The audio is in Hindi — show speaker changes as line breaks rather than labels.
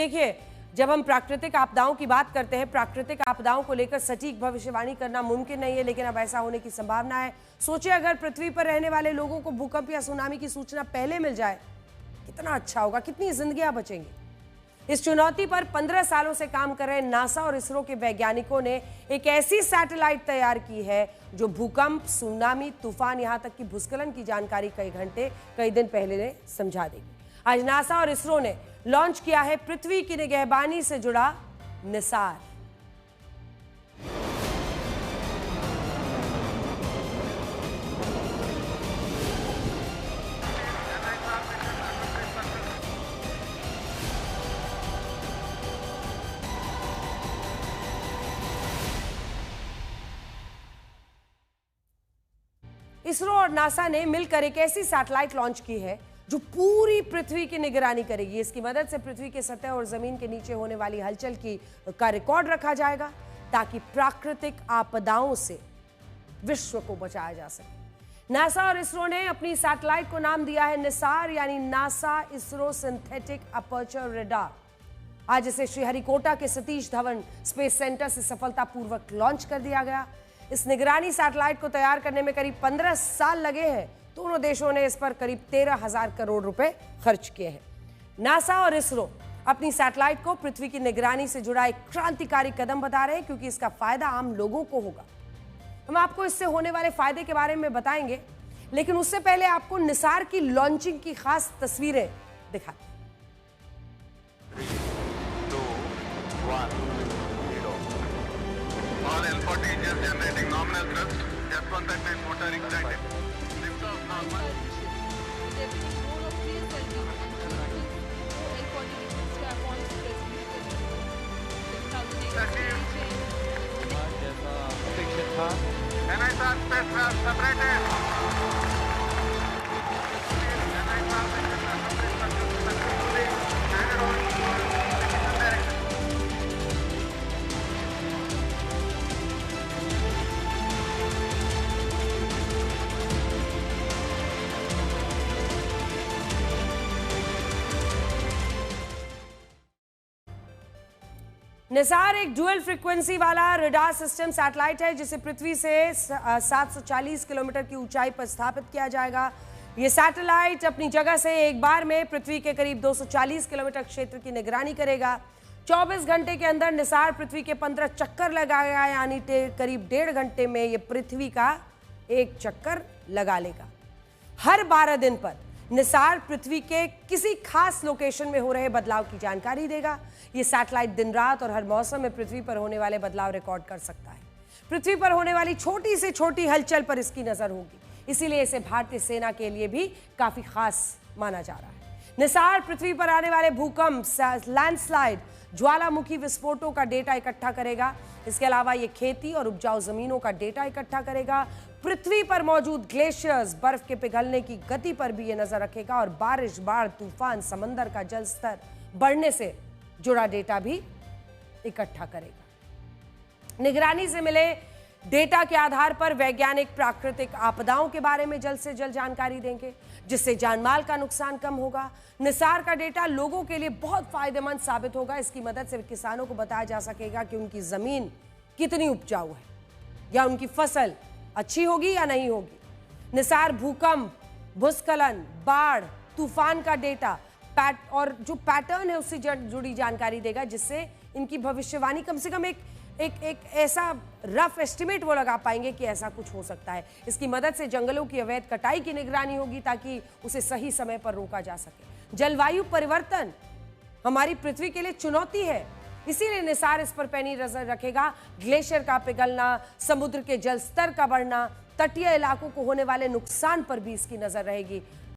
देखिए, जब हम प्राकृतिक आपदाओं की बात करते हैं, प्राकृतिक आपदाओं को लेकर सटीक भविष्यवाणी करना मुमकिन नहीं है, लेकिन अब ऐसा होने की संभावना है। सोचिए अगर पृथ्वी पर रहने वाले लोगों को भूकंप या सुनामी की सूचना पहले मिल जाए, कितना अच्छा होगा, कितनी जिंदगियां बचेंगी। इस चुनौती पर 15 सालों से काम कर रहे नासा और इसरो के वैज्ञानिकों ने एक ऐसी सैटेलाइट तैयार की है जो भूकंप, सुनामी, तूफान, यहां तक कि भूस्खलन की जानकारी कई घंटे, कई दिन पहले समझा देगी। आज नासा और इसरो ने लॉन्च किया है पृथ्वी की निगहबानी से जुड़ा निसार। इसरो और नासा ने मिलकर एक ऐसी सैटेलाइट लॉन्च की है जो पूरी पृथ्वी की निगरानी करेगी। इसकी मदद से पृथ्वी के सतह और जमीन के नीचे होने वाली हलचल का रिकॉर्ड रखा जाएगा ताकि प्राकृतिक आपदाओं से विश्व को बचाया जा सके। नासा और इसरो ने अपनी सैटेलाइट को नाम दिया है निसार, यानी NASA ISRO synthetic aperture radar. आज इसे श्रीहरिकोटा के सतीश धवन स्पेस सेंटर से सफलतापूर्वक लॉन्च कर दिया गया। इस निगरानी सैटेलाइट को तैयार करने में करीब 15 साल लगे हैं। दोनों देशों ने इस पर करीब 13,000 करोड़ रुपए खर्च किए हैं। नासा और इसरो अपनी सैटेलाइट को पृथ्वी की निगरानी से जुड़ा एक क्रांतिकारी कदम बता रहे हैं, क्योंकि इसका फायदा आम लोगों को होगा। हम आपको इससे होने वाले फायदे के बारे में बताएंगे, लेकिन उससे पहले आपको निसार की लॉन्चिंग की खास तस्वीरें दिखाते हैं।
All L40 engines generating nominal thrust. Just contact my motor ignited. Lift off normal. NISR spacecraft separated. NISR spacecraft successfully landed on mission direction.
Nisar एक डुअल फ्रीक्वेंसी वाला रडार सिस्टम सैटेलाइट है जिसे पृथ्वी से 740 किलोमीटर की ऊंचाई पर स्थापित किया जाएगा। यह सैटेलाइट अपनी जगह से एक बार में पृथ्वी के करीब 240 किलोमीटर क्षेत्र की निगरानी करेगा। 24 घंटे के अंदर निसार पृथ्वी के 15 चक्कर लगाएगा, यानी करीब 1.5 घंटे में यह पृथ्वी का एक चक्कर लगा लेगा। हर 12 दिन पर निसार पृथ्वी के किसी खास लोकेशन में हो रहे बदलाव की जानकारी देगा। यह सैटेलाइट दिन रात और हर मौसम में पृथ्वी पर होने वाले बदलाव रिकॉर्ड कर सकता है। पृथ्वी पर होने वाली छोटी से छोटी हलचल पर इसकी नजर होगी, इसीलिए इसे भारतीय सेना के लिए भी काफी खास माना जा रहा है। निसार पृथ्वी पर आने वाले भूकंप, लैंडस्लाइड, ज्वालामुखी विस्फोटों का डेटा इकट्ठा करेगा। इसके अलावा यह खेती और उपजाऊ जमीनों का डेटा इकट्ठा करेगा। पृथ्वी पर मौजूद ग्लेशियर्स, बर्फ के पिघलने की गति पर भी यह नजर रखेगा और बारिश, बाढ़, तूफान, समंदर का जल स्तर बढ़ने से जुड़ा डेटा भी इकट्ठा करेगा। निगरानी से मिले डेटा के आधार पर वैज्ञानिक प्राकृतिक आपदाओं के बारे में जल्द से जल्द जानकारी देंगे, जिससे जानमाल का नुकसान कम होगा। निसार का डेटा लोगों के लिए बहुत फायदेमंद साबित होगा। इसकी मदद से किसानों को बताया जा सकेगा कि उनकी जमीन कितनी उपजाऊ है या उनकी फसल अच्छी होगी या नहीं होगी। निसार भूकंप, भूस्खलन, बाढ़, तूफान का डेटा और जो पैटर्न है उससे जुड़ी जानकारी देगा, जिससे इनकी भविष्यवाणी कम से कम एक ऐसा रफ एस्टिमेट वो लगा पाएंगे कि ऐसा कुछ हो सकता है। इसकी मदद से जंगलों की अवैध कटाई की निगरानी होगी ताकि उसे सही समय पर रोका जा सके। जलवायु परिवर्तन हमारी पृथ्वी के लिए चुनौती है, इसीलिए निसार इस पर पैनी नजर रखेगा। ग्लेशियर का पिघलना, समुद्र के जल स्तर का बढ़ना, तटीय इलाकों को होने वाले नुकसान पर भी इसकी नजर रहेगी।